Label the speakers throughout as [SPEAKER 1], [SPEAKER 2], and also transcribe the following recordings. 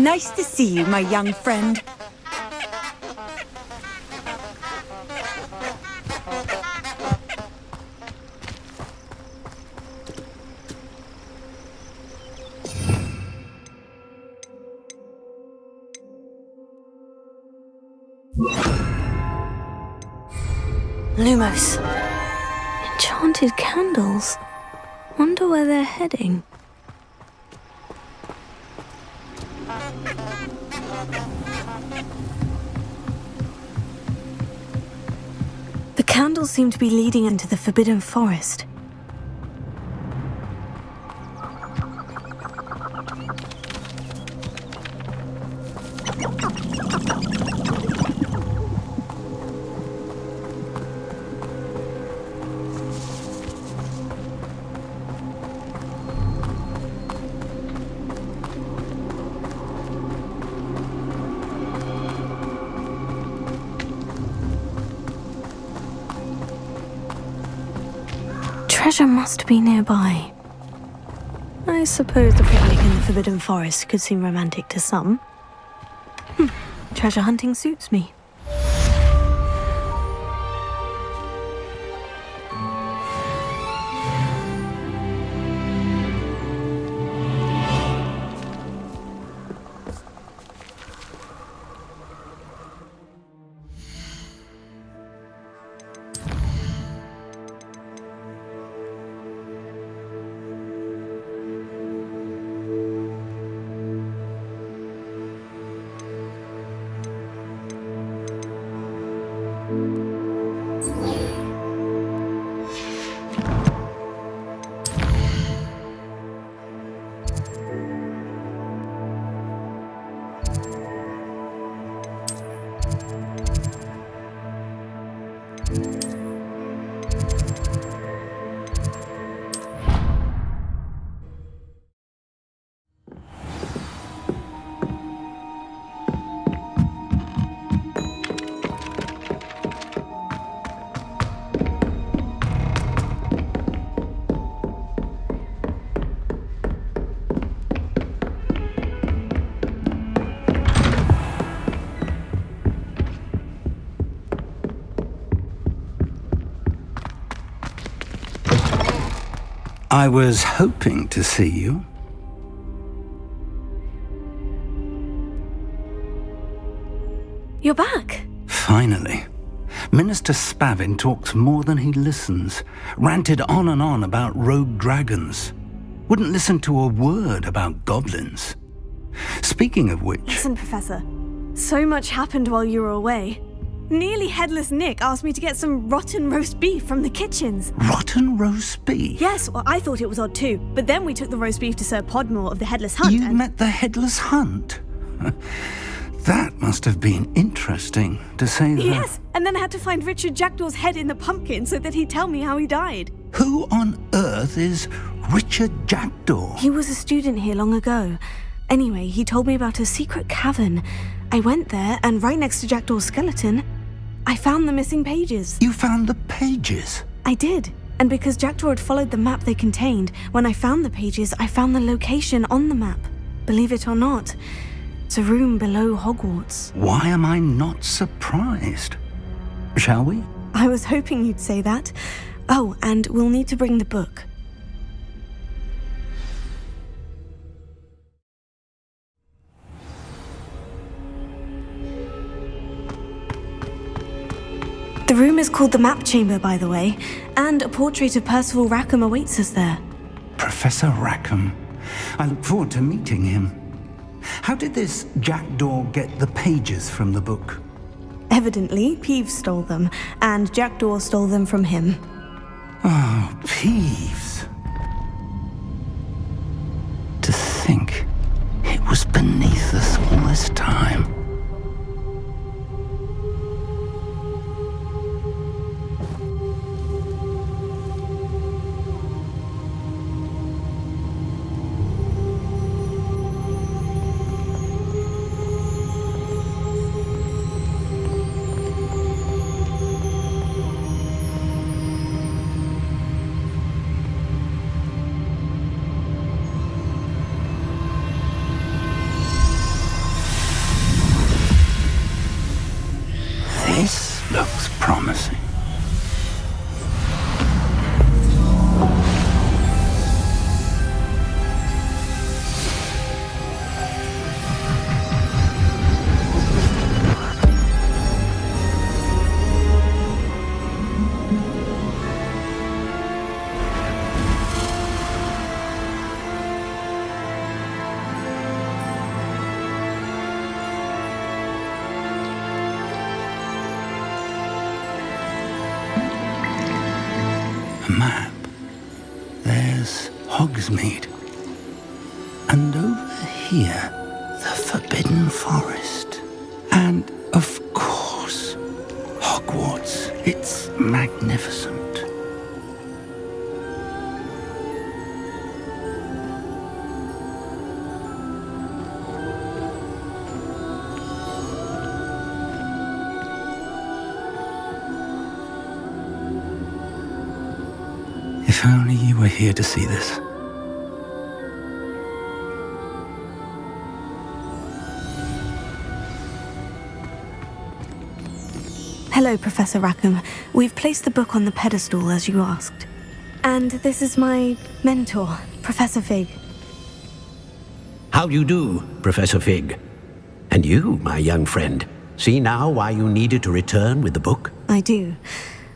[SPEAKER 1] Nice to see you, my young friend.
[SPEAKER 2] Lumos. Enchanted candles. Wonder where they're heading. The candles seem to be leading into the Forbidden Forest. Treasure must be nearby. I suppose the picnic in the Forbidden Forest could seem romantic to some. Treasure hunting suits me.
[SPEAKER 3] I was hoping to see you.
[SPEAKER 2] You're back.
[SPEAKER 3] Finally. Minister Spavin talks more than he listens. Ranted on and on about rogue dragons. Wouldn't listen to a word about goblins. Speaking of which...
[SPEAKER 2] Listen, Professor. So much happened while you were away. Nearly Headless Nick asked me to get some rotten roast beef from the kitchens.
[SPEAKER 3] Rotten roast beef?
[SPEAKER 2] Yes, well, I thought it was odd too. But then we took the roast beef to Sir Podmore of the Headless Hunt.
[SPEAKER 3] You met the Headless Hunt? That must have been interesting, to say the...
[SPEAKER 2] Yes, and then I had to find Richard Jackdaw's head in the pumpkin so that he'd tell me how he died.
[SPEAKER 3] Who on earth is Richard Jackdaw?
[SPEAKER 2] He was a student here long ago. Anyway, he told me about a secret cavern. I went there, and right next to Jackdaw's skeleton, I found the missing pages.
[SPEAKER 3] You found the pages?
[SPEAKER 2] I did. And because Jackdaw had followed the map they contained, when I found the pages, I found the location on the map. Believe it or not, it's a room below Hogwarts.
[SPEAKER 3] Why am I not surprised? Shall we?
[SPEAKER 2] I was hoping you'd say that. Oh, and we'll need to bring the book. The room is called the Map Chamber, by the way, and a portrait of Percival Rackham awaits us there.
[SPEAKER 3] Professor Rackham. I look forward to meeting him. How did this Jackdaw get the pages from the book?
[SPEAKER 2] Evidently, Peeves stole them, and Jackdaw stole them from him.
[SPEAKER 3] Oh, Peeves. To think it was beneath us all this time. map, there's Hogsmeade. And over here, the Forbidden Forest. And, of course, Hogwarts. It's magnificent. If only you were here to see this.
[SPEAKER 2] Hello, Professor Rackham. We've placed the book on the pedestal as you asked. And this is my mentor, Professor Fig.
[SPEAKER 4] How do you do, Professor Fig? And you, my young friend, see now why you needed to return with the book?
[SPEAKER 2] I do.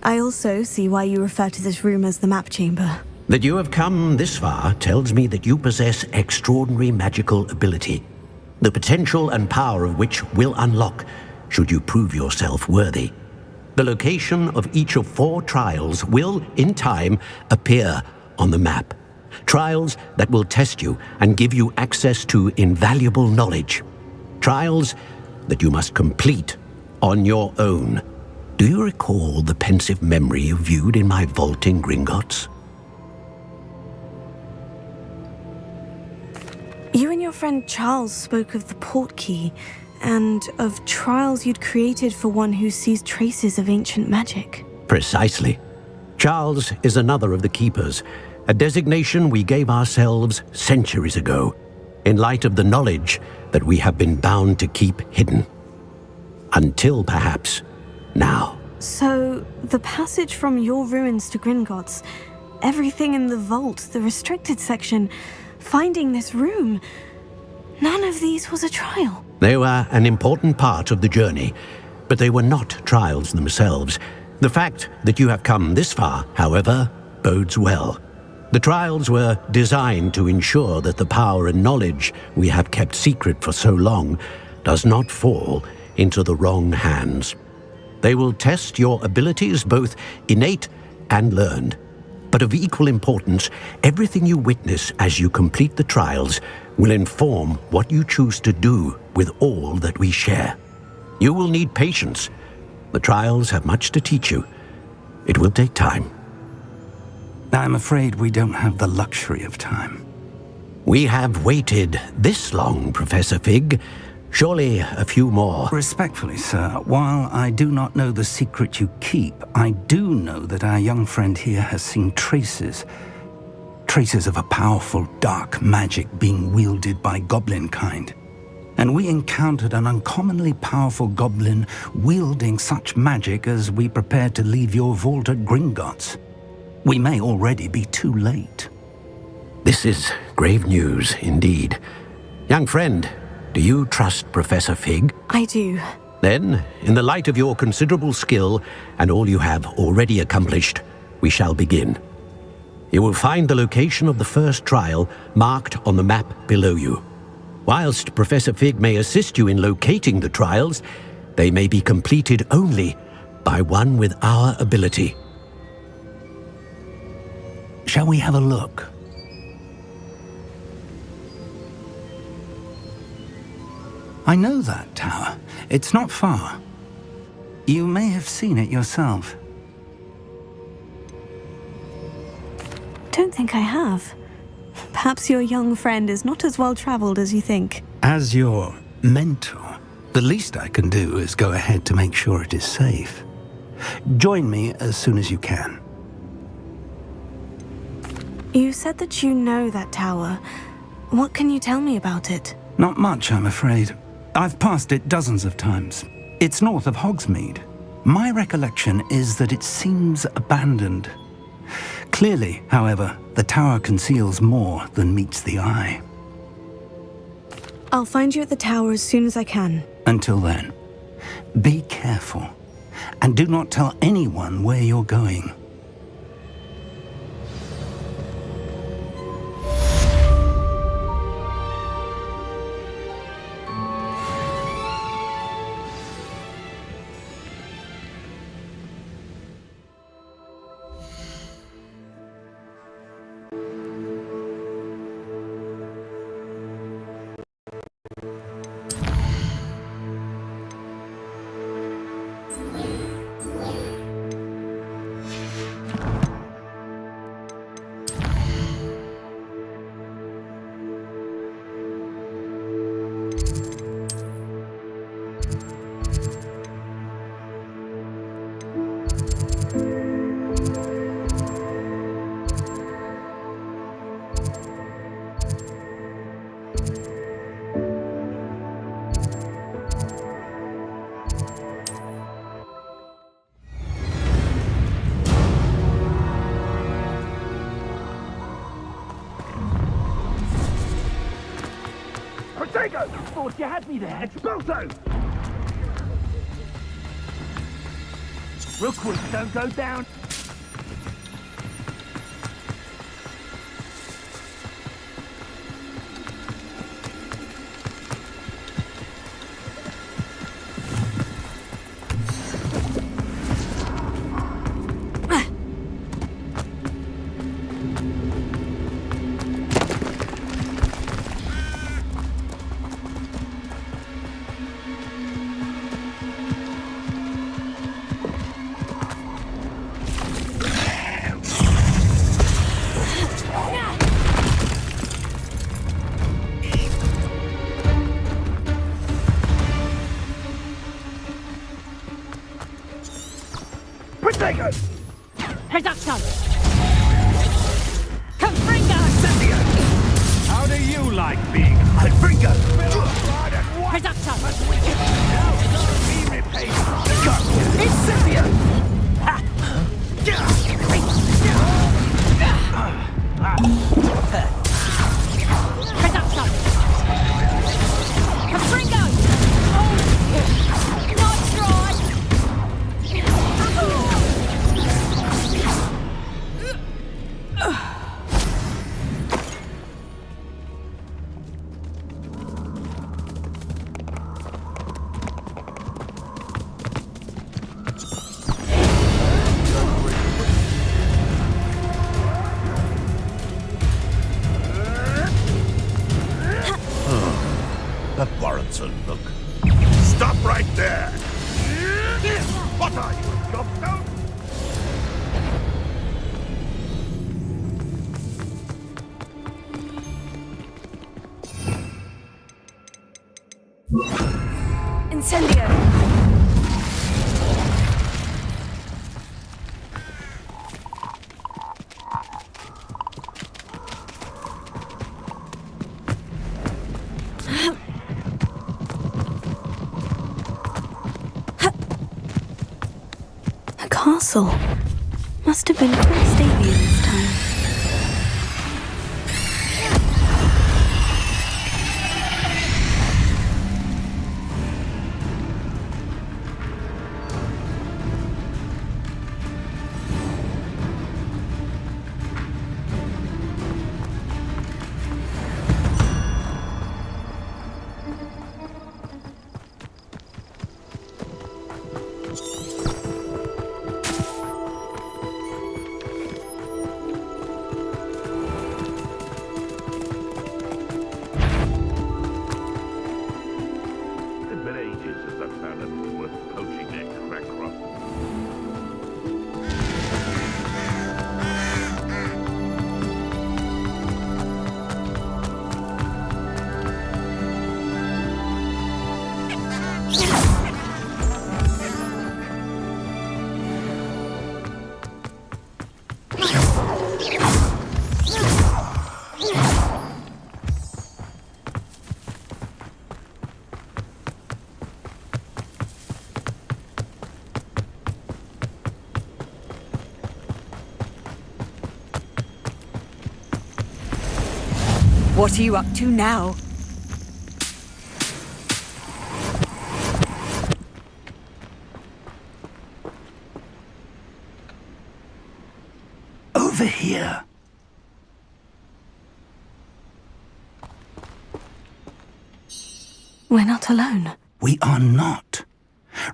[SPEAKER 2] I also see why you refer to this room as the map chamber.
[SPEAKER 4] That you have come this far tells me that you possess extraordinary magical ability, the potential and power of which will unlock should you prove yourself worthy. The location of each of 4 trials will, in time, appear on the map. Trials that will test you and give you access to invaluable knowledge. Trials that you must complete on your own. Do you recall the pensive memory you viewed in my vault in Gringotts?
[SPEAKER 2] You and your friend Charles spoke of the portkey, and of trials you'd created for one who sees traces of ancient magic.
[SPEAKER 4] Precisely. Charles is another of the Keepers, a designation we gave ourselves centuries ago, in light of the knowledge that we have been bound to keep hidden. Until, perhaps, now.
[SPEAKER 2] So, the passage from your ruins to Gringotts, everything in the vault, the restricted section, finding this room, none of these was a trial.
[SPEAKER 4] They were an important part of the journey, but they were not trials themselves. The fact that you have come this far, however, bodes well. The trials were designed to ensure that the power and knowledge we have kept secret for so long does not fall into the wrong hands. They will test your abilities, both innate and learned. But of equal importance, everything you witness as you complete the trials will inform what you choose to do with all that we share. You will need patience. The trials have much to teach you. It will take time.
[SPEAKER 3] I'm afraid we don't have the luxury of time.
[SPEAKER 4] We have waited this long, Professor Fig. Surely a few more.
[SPEAKER 3] Respectfully, sir, while I do not know the secret you keep, I do know that our young friend here has seen traces of a powerful dark magic being wielded by goblin kind. And we encountered an uncommonly powerful goblin wielding such magic as we prepared to leave your vault at Gringotts. We may already be too late.
[SPEAKER 4] This is grave news indeed. Young friend, do you trust Professor Fig?
[SPEAKER 2] I do.
[SPEAKER 4] Then, in the light of your considerable skill and all you have already accomplished, we shall begin. You will find the location of the first trial marked on the map below you. Whilst Professor Fig may assist you in locating the trials, they may be completed only by one with our ability.
[SPEAKER 3] Shall we have a look? I know that tower. It's not far. You may have seen it yourself.
[SPEAKER 2] Don't think I have. Perhaps your young friend is not as well traveled as you think.
[SPEAKER 3] As your mentor, the least I can do is go ahead to make sure it is safe. Join me as soon as you can.
[SPEAKER 2] You said that you know that tower. What can you tell me about it?
[SPEAKER 3] Not much, I'm afraid. I've passed it dozens of times. It's north of Hogsmeade. My recollection is that it seems abandoned. Clearly, however, the tower conceals more than meets the eye.
[SPEAKER 2] I'll find you at the tower as soon as I can.
[SPEAKER 3] Until then, be careful, and do not tell anyone where you're going.
[SPEAKER 5] go! Thought you had me there. Expulso! Real quick, don't go down. Protego!
[SPEAKER 6] Production! Confringo!
[SPEAKER 5] How do you like being Confringo?
[SPEAKER 6] Production!
[SPEAKER 5] Be repaid! Incendio!
[SPEAKER 6] Production! Confringo! Oh! Nice try!
[SPEAKER 7] That warrants a look. Stop right there! What are you, a gobstone?
[SPEAKER 2] Incendio! A castle. Must have been pretty stately in this time.
[SPEAKER 7] It's been ages since I've found anything worth poaching their crack crop.
[SPEAKER 1] What are you up to now?
[SPEAKER 3] Over here.
[SPEAKER 2] We're not alone.
[SPEAKER 3] We are not.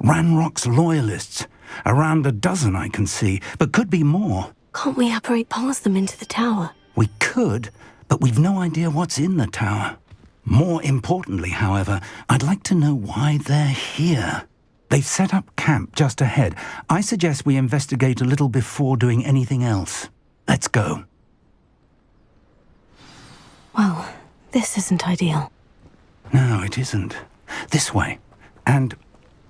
[SPEAKER 3] Ranrock's loyalists. Around a dozen I can see, but could be more.
[SPEAKER 2] Can't we apparate past them into the tower?
[SPEAKER 3] We could, but we've no idea what's in the tower. More importantly, however, I'd like to know why they're here. They've set up camp just ahead. I suggest we investigate a little before doing anything else. Let's go.
[SPEAKER 2] Well, this isn't ideal.
[SPEAKER 3] No, it isn't. This way. And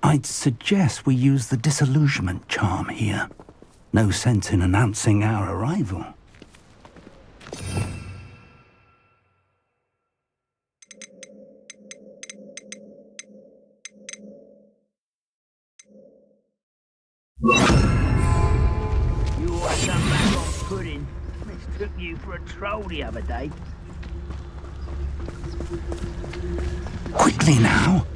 [SPEAKER 3] I'd suggest we use the disillusionment charm here. No sense in announcing our arrival.
[SPEAKER 5] You are some macaron pudding. Mistook you for a troll the other day.
[SPEAKER 3] Quickly now!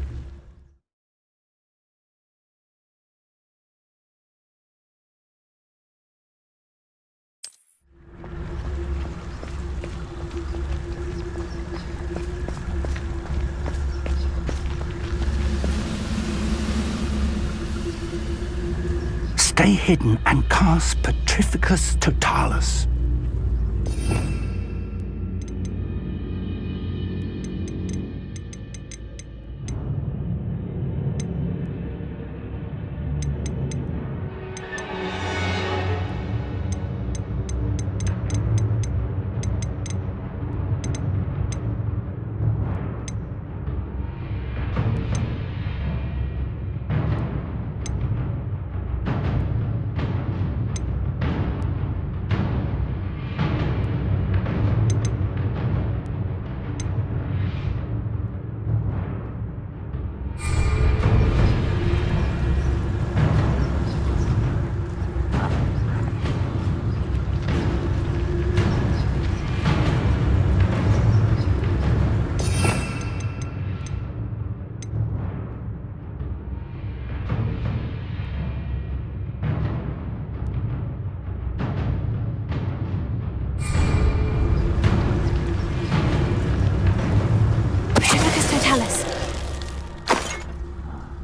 [SPEAKER 3] Stay hidden and cast Petrificus Totalis.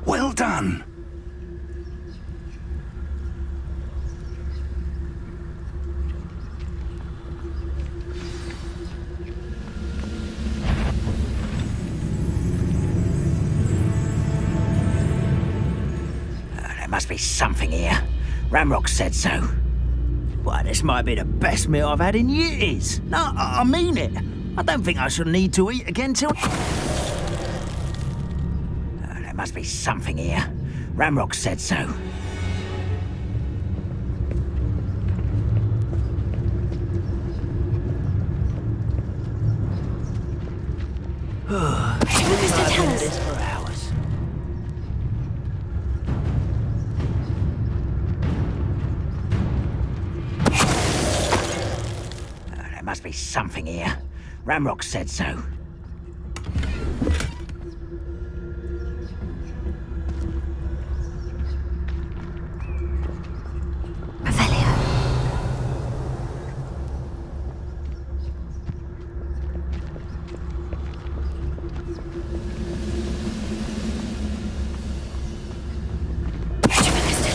[SPEAKER 3] Well done.
[SPEAKER 8] There must be something here. Ramrock said so. Why, this might be the best meal I've had in years. No, I mean it. I don't think I shall need to eat again till... There must be something here. Ramrock said so.
[SPEAKER 2] Mr. Tallis.
[SPEAKER 8] This for hours. There must be something here. Ramrock said so.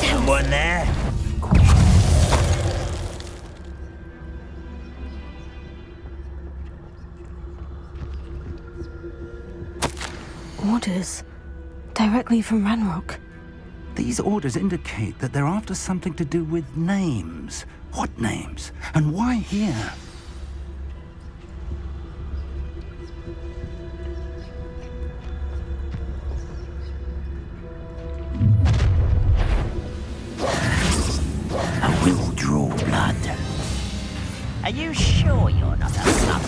[SPEAKER 8] Someone there?
[SPEAKER 2] Orders. Directly from Ranrock.
[SPEAKER 3] These orders indicate that they're after something to do with names. What names? And why here?
[SPEAKER 8] I will draw blood. Are you sure you're not a son?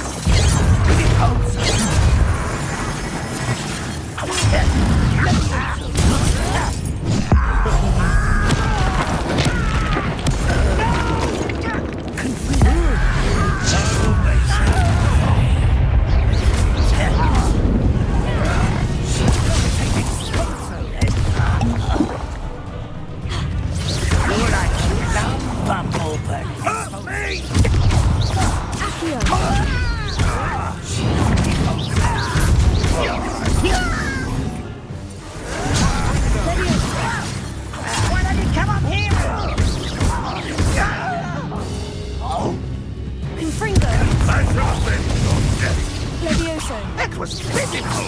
[SPEAKER 7] That was pitiful!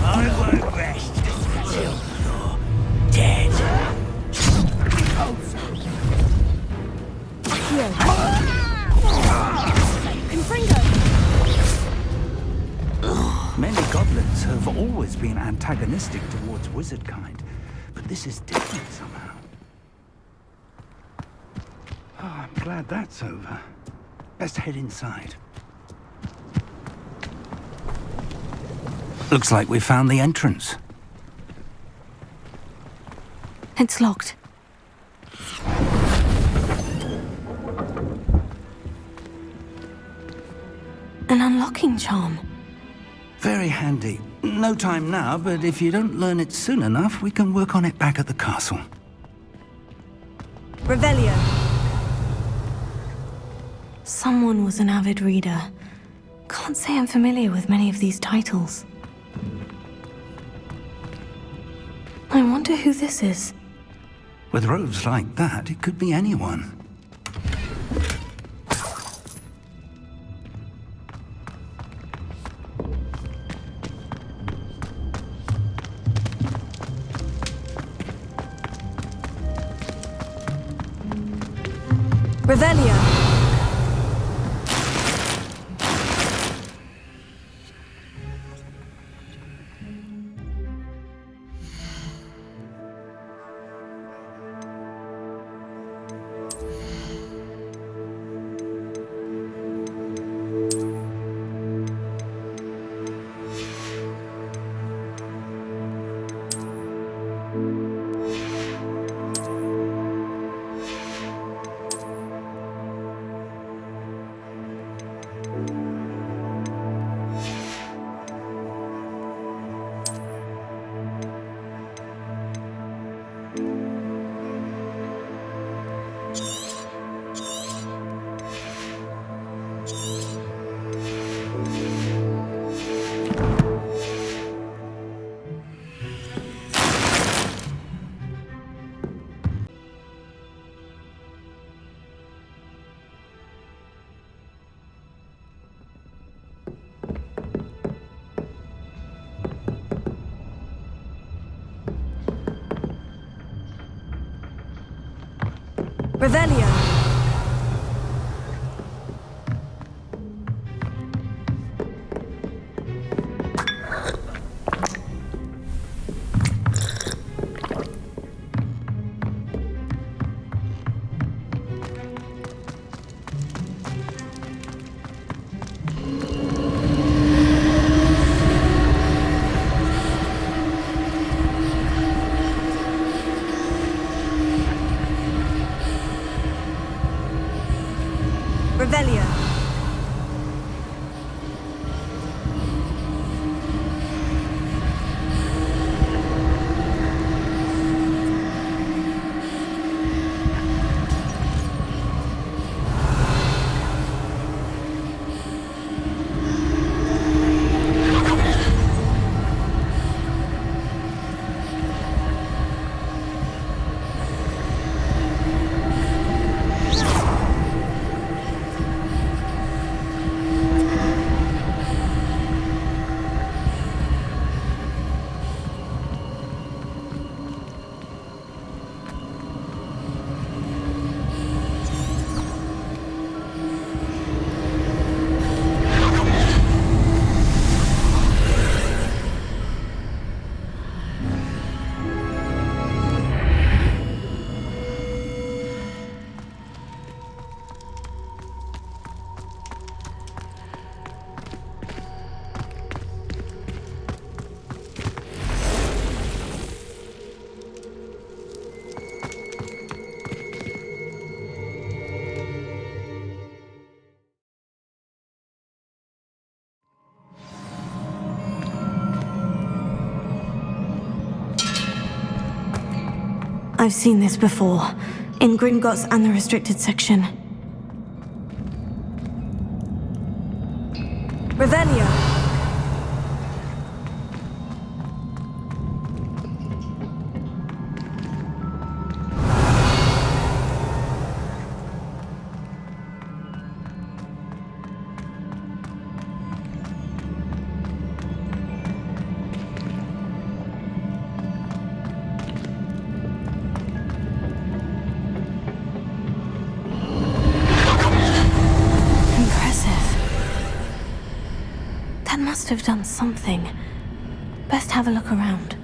[SPEAKER 8] I won't rest till you're dead.
[SPEAKER 3] Many goblins have always been antagonistic towards wizard kind, but this is different somehow. Oh, I'm glad that's over. Let's head inside. Looks like we found the entrance.
[SPEAKER 2] It's locked. An unlocking charm.
[SPEAKER 3] Very handy. No time now, but if you don't learn it soon enough, we can work on it back at the castle.
[SPEAKER 1] Revelio.
[SPEAKER 2] Someone was an avid reader. Can't say I'm familiar with many of these titles. I wonder who this is.
[SPEAKER 3] With robes like that, it could be anyone.
[SPEAKER 1] Revelio. Revelio. Revelio.
[SPEAKER 2] I've seen this before, in Gringotts and the restricted section.
[SPEAKER 1] Revelio.
[SPEAKER 2] Must have done something. Best have a look around.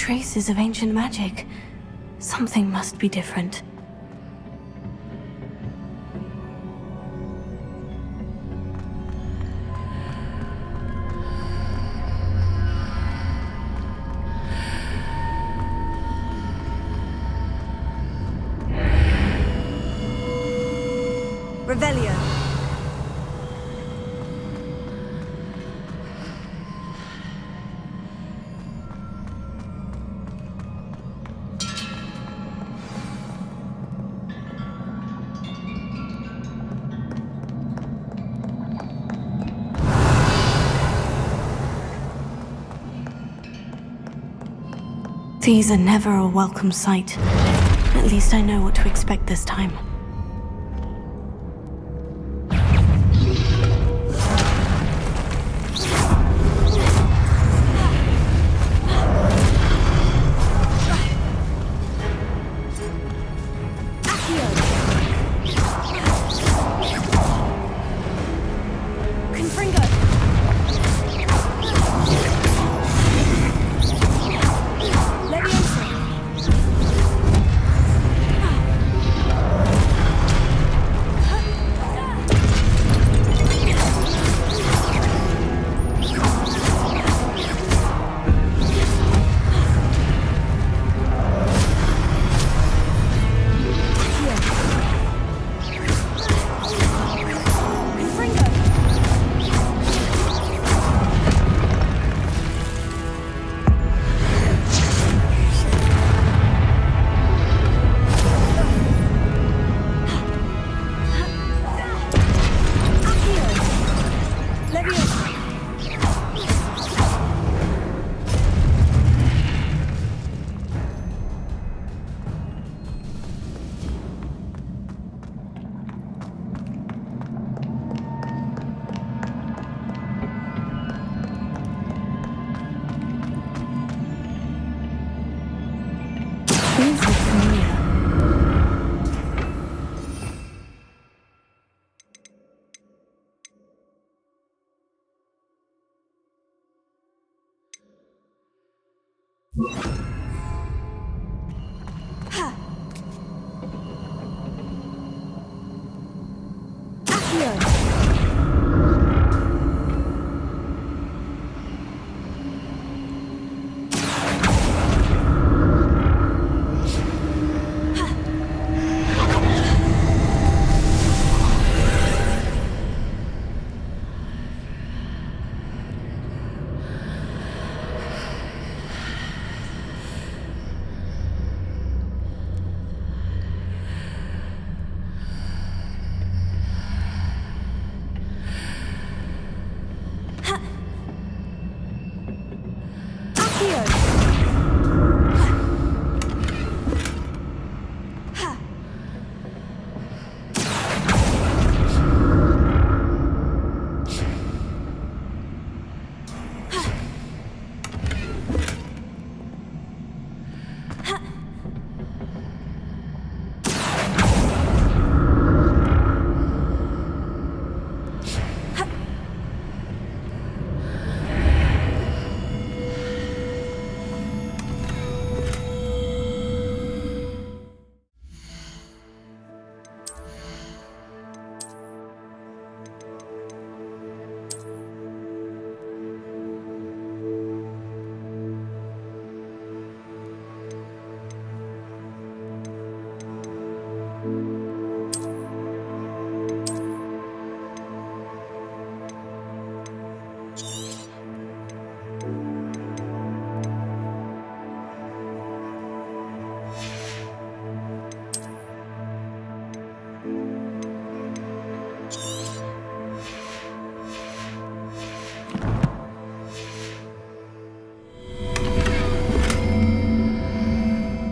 [SPEAKER 2] traces of ancient magic. Something must be different.
[SPEAKER 1] Revelio.
[SPEAKER 2] These are never a welcome sight. At least I know what to expect this time.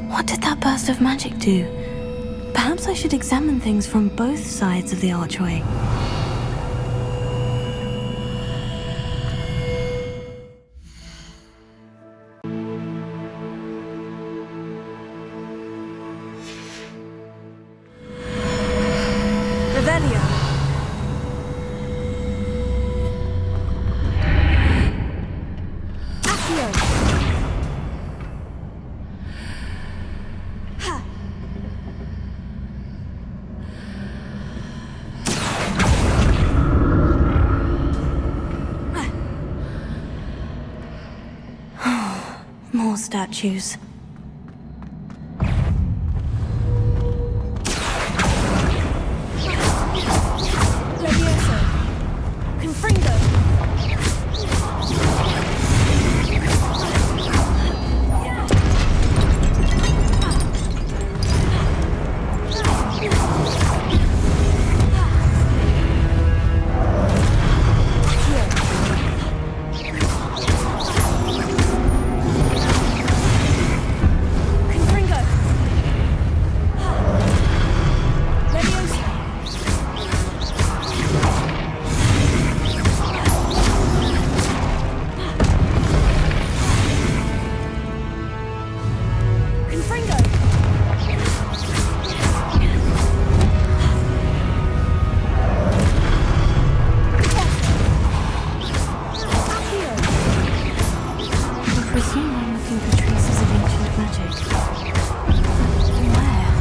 [SPEAKER 2] What did that burst of magic do? Perhaps I should examine things from both sides of the archway.
[SPEAKER 1] Revelio. Accio.
[SPEAKER 2] More statues.
[SPEAKER 1] Levioso. Confringo. Confringo. Levioso. Confringo. Accio.
[SPEAKER 2] I presume I'm looking for traces of ancient magic. Where?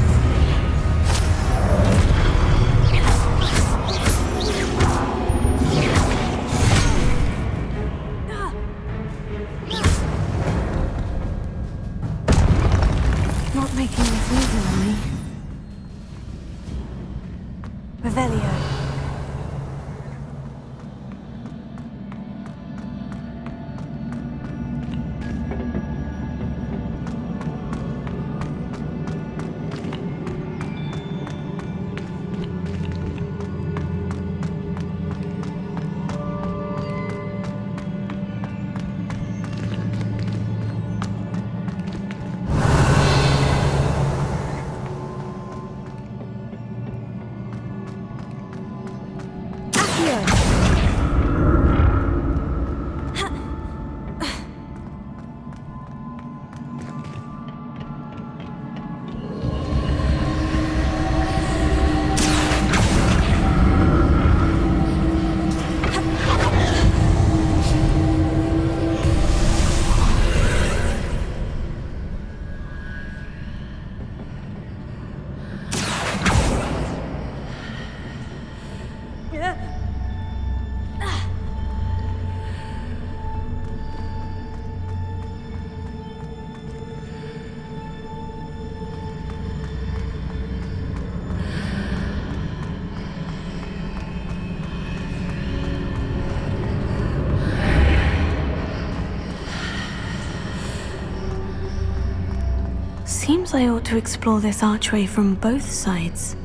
[SPEAKER 2] Not making this easy on me.
[SPEAKER 1] Revelio. Accio.
[SPEAKER 2] Seems I ought to explore this archway from both sides.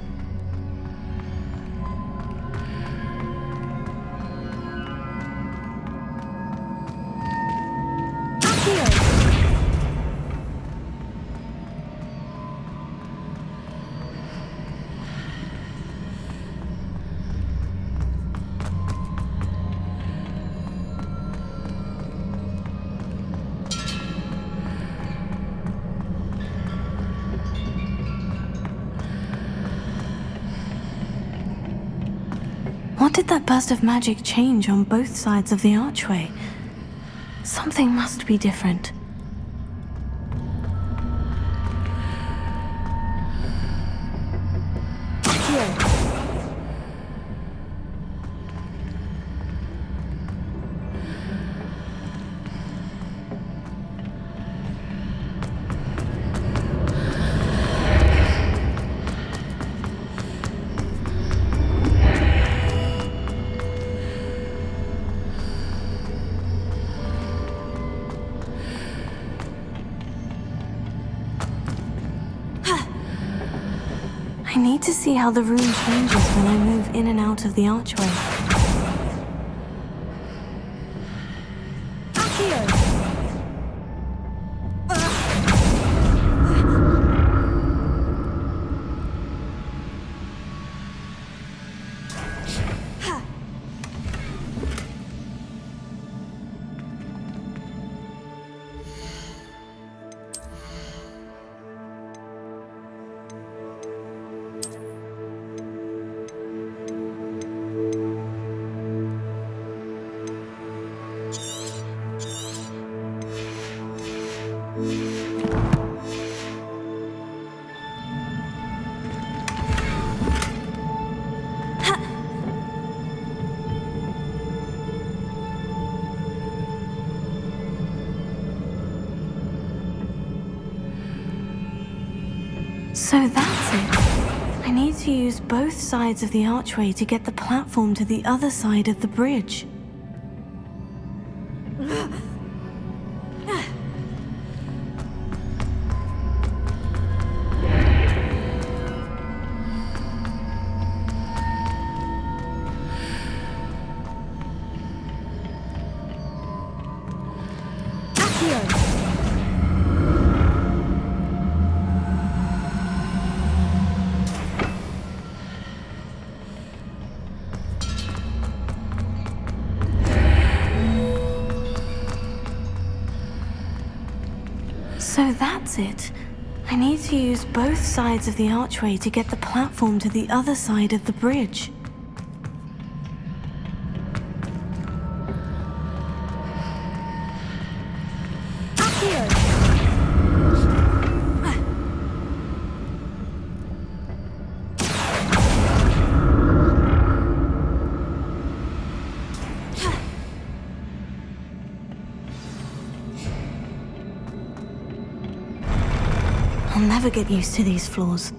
[SPEAKER 2] What did that burst of magic change on both sides of the archway? Something must be different. I need to see how the room changes when I move in and out of the archway. So that's it. I need to use both sides of the archway to get the platform to the other side of the bridge. So that's it. I need to use both sides of the archway to get the platform to the other side of the bridge. I'll never get used to these floors.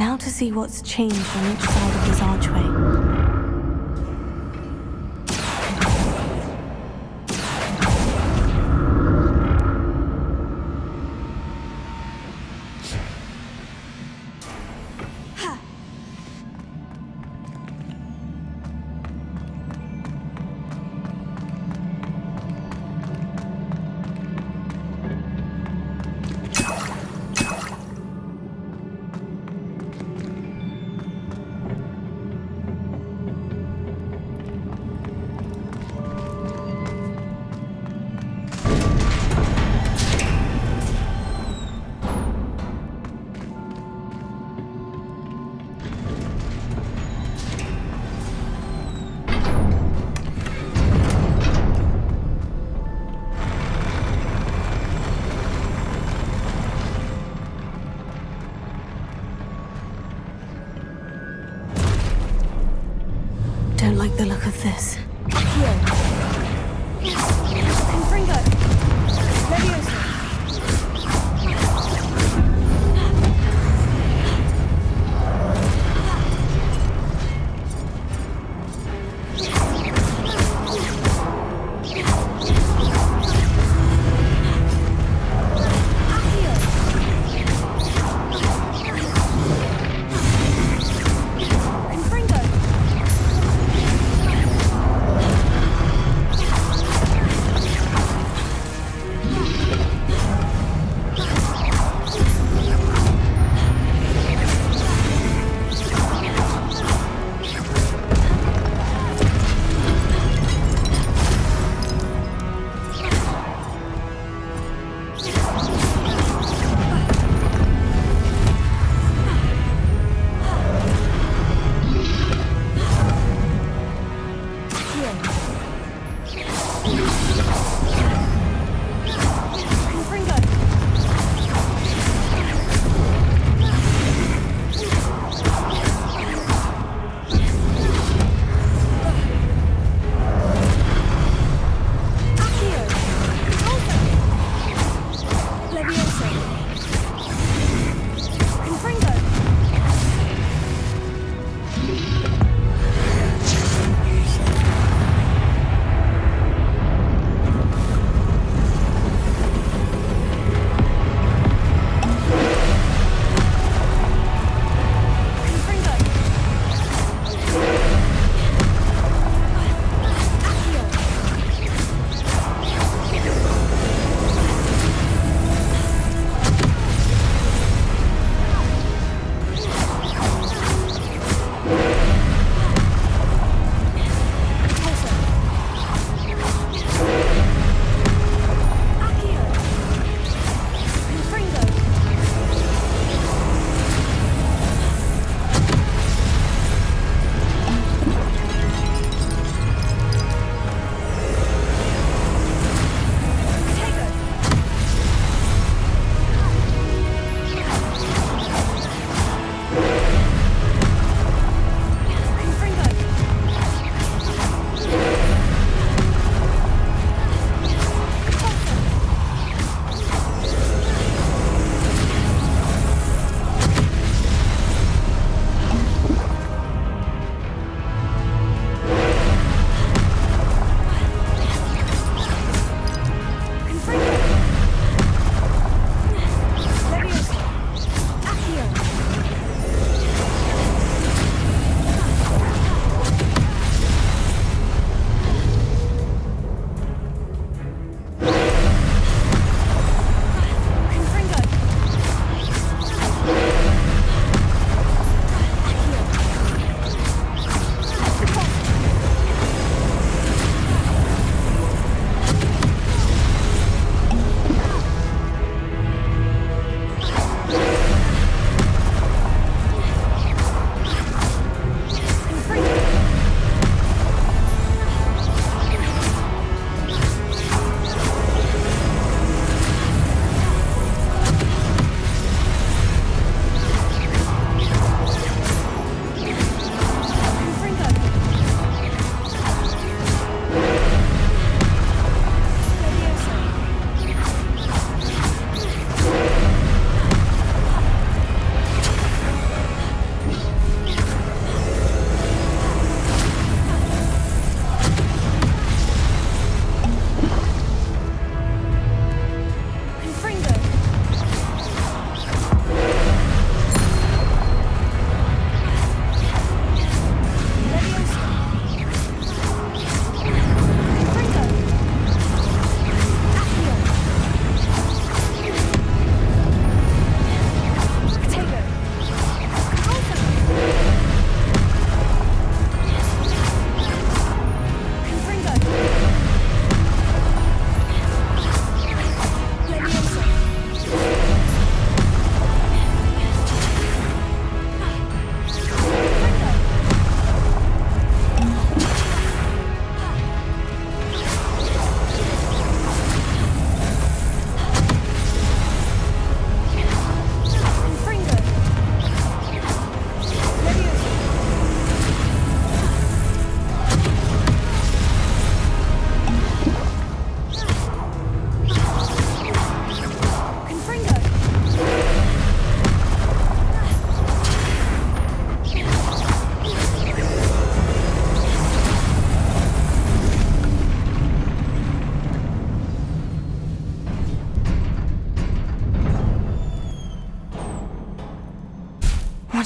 [SPEAKER 2] Now to see what's changed on each side of this archway. Don't like the look of this.
[SPEAKER 1] Accio. Confringo. Leviosa. Confringo.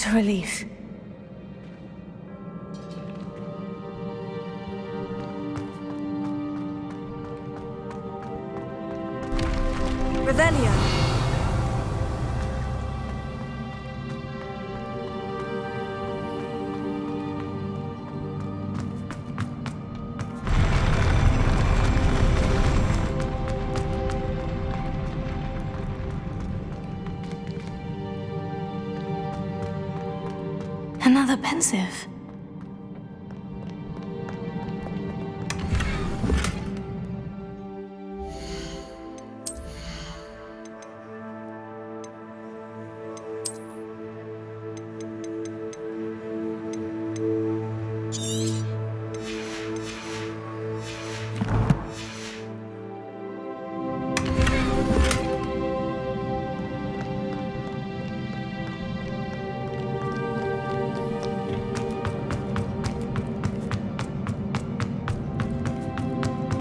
[SPEAKER 2] What a relief. Revelio. Another pensive.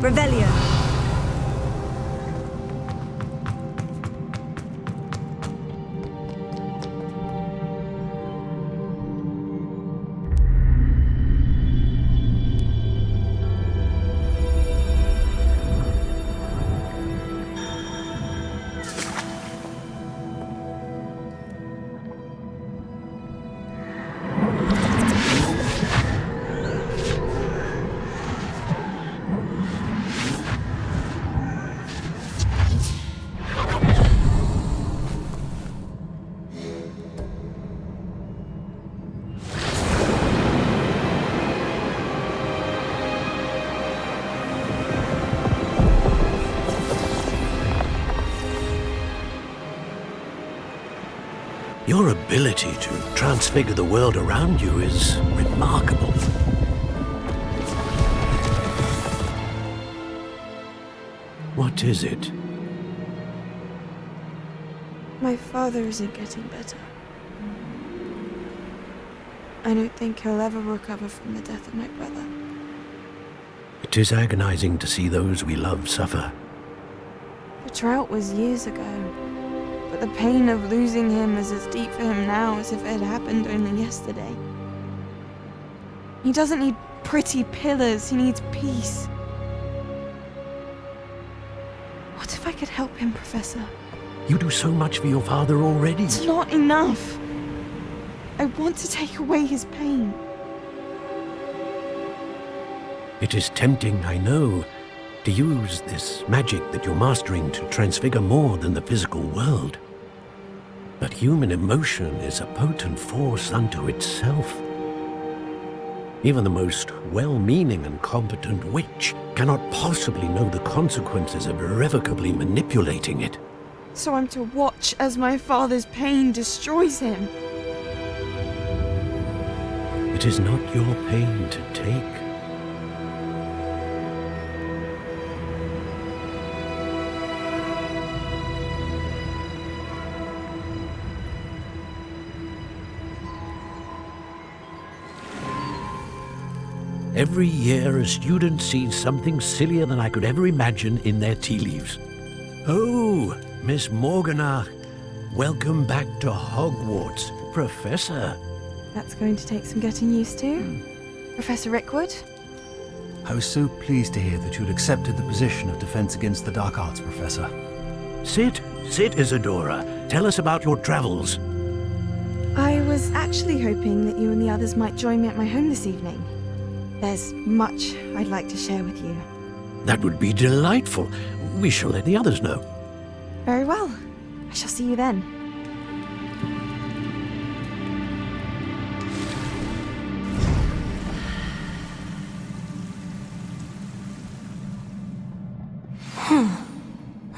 [SPEAKER 2] Revelio.
[SPEAKER 4] Your ability to transfigure the world around you is remarkable. What is it?
[SPEAKER 1] My father isn't getting better. I don't think he'll ever recover from the death of my brother.
[SPEAKER 4] It is agonizing to see those we love suffer.
[SPEAKER 1] The drought was years ago, but the pain of losing him is as deep for him now as if it had happened only yesterday. He doesn't need pretty pillars, he needs peace. What if I could help him, Professor?
[SPEAKER 4] You do so much for your father already.
[SPEAKER 1] It's not enough. I want to take away his pain.
[SPEAKER 4] It is tempting, I know, to use this magic that you're mastering to transfigure more than the physical world. But human emotion is a potent force unto itself. Even the most well-meaning and competent witch cannot possibly know the consequences of irrevocably manipulating it.
[SPEAKER 1] So I'm to watch as my father's pain destroys him.
[SPEAKER 4] It is not your pain to take. Every year, a student sees something sillier than I could ever imagine in their tea leaves. Oh, Miss Morganach, welcome back to Hogwarts, Professor.
[SPEAKER 1] That's going to take some getting used to. Professor Rickwood?
[SPEAKER 9] I was so pleased to hear that you'd accepted the position of Defense Against the Dark Arts, Professor.
[SPEAKER 4] Sit, Isadora. Tell us about your travels.
[SPEAKER 1] I was actually hoping that you and the others might join me at my home this evening. There's much I'd like to share with you.
[SPEAKER 4] That would be delightful. We shall let the others know.
[SPEAKER 1] Very well. I shall see you then.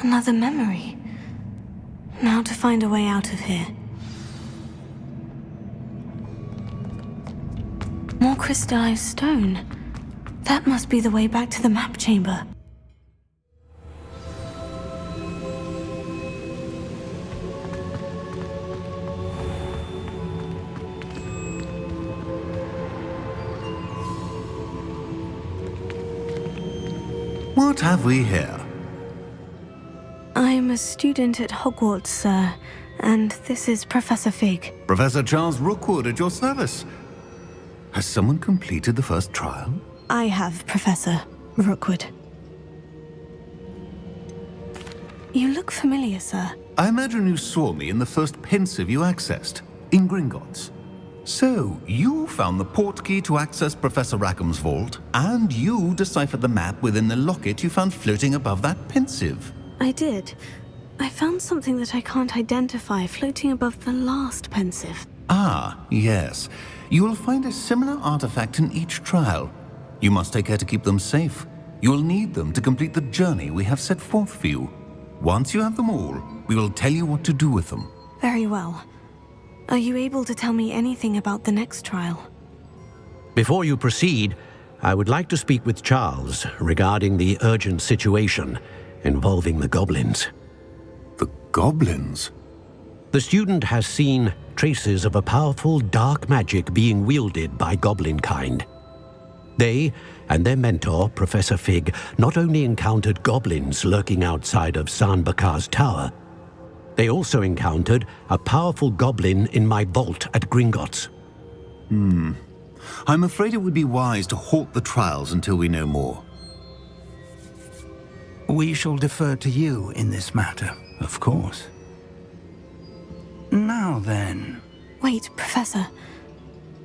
[SPEAKER 2] Another memory. Now to find a way out of here. More crystallized stone. That must be the way back to the map chamber.
[SPEAKER 9] What have we here?
[SPEAKER 2] I'm a student at Hogwarts, sir. And this is Professor Fig.
[SPEAKER 7] Professor Charles Rookwood at your service. Has someone completed the first trial?
[SPEAKER 2] I have, Professor Rookwood. You look familiar, sir.
[SPEAKER 7] I imagine you saw me in the first pensive you accessed, in Gringotts. So, you found the portkey to access Professor Rackham's vault, and you deciphered the map within the locket you found floating above that pensive.
[SPEAKER 2] I did. I found something that I can't identify floating above the last pensive.
[SPEAKER 7] Ah, yes. You will find a similar artifact in each trial. You must take care to keep them safe. You will need them to complete the journey we have set forth for you. Once you have them all, we will tell you what to do with them.
[SPEAKER 2] Very well. Are you able to tell me anything about the next trial?
[SPEAKER 4] Before you proceed, I would like to speak with Charles regarding the urgent situation involving the goblins.
[SPEAKER 7] The goblins?
[SPEAKER 4] The student has seen traces of a powerful dark magic being wielded by goblin kind. They and their mentor, Professor Fig, not only encountered goblins lurking outside of Sanbakar's tower, they also encountered a powerful goblin in my vault at Gringotts.
[SPEAKER 7] I'm afraid it would be wise to halt the trials until we know more.
[SPEAKER 3] We shall defer to you in this matter, of course. Now then...
[SPEAKER 2] Wait, Professor.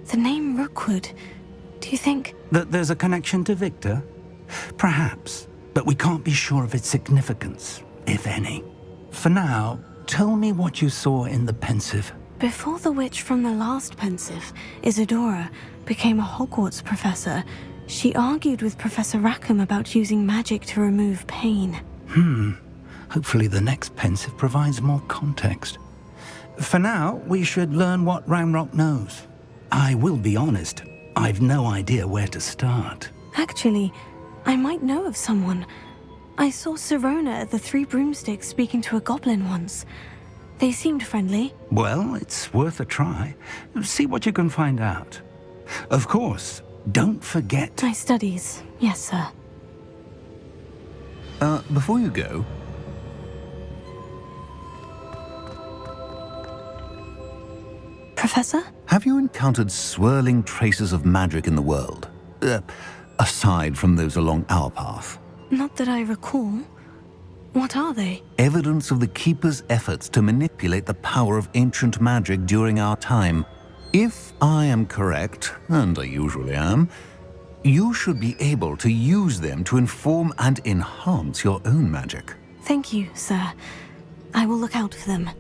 [SPEAKER 2] The name Rookwood. Do you think...
[SPEAKER 3] That there's a connection to Victor? Perhaps, but we can't be sure of its significance, if any. For now, tell me what you saw in the pensive.
[SPEAKER 2] Before the witch from the last pensive, Isadora, became a Hogwarts professor, she argued with Professor Rackham about using magic to remove pain.
[SPEAKER 3] Hopefully the next pensive provides more context. For now, we should learn what Ranrock knows. I will be honest, I've no idea where to start.
[SPEAKER 2] Actually, I might know of someone. I saw Sirona at the Three Broomsticks speaking to a goblin once. They seemed friendly.
[SPEAKER 3] Well, it's worth a try. See what you can find out. Of course, don't forget...
[SPEAKER 2] My studies, yes, sir.
[SPEAKER 7] Before you go...
[SPEAKER 2] Professor?
[SPEAKER 7] Have you encountered swirling traces of magic in the world? Aside from those along our path?
[SPEAKER 2] Not that I recall. What are they?
[SPEAKER 7] Evidence of the Keeper's efforts to manipulate the power of ancient magic during our time. If I am correct, and I usually am, you should be able to use them to inform and enhance your own magic.
[SPEAKER 2] Thank you, sir. I will look out for them.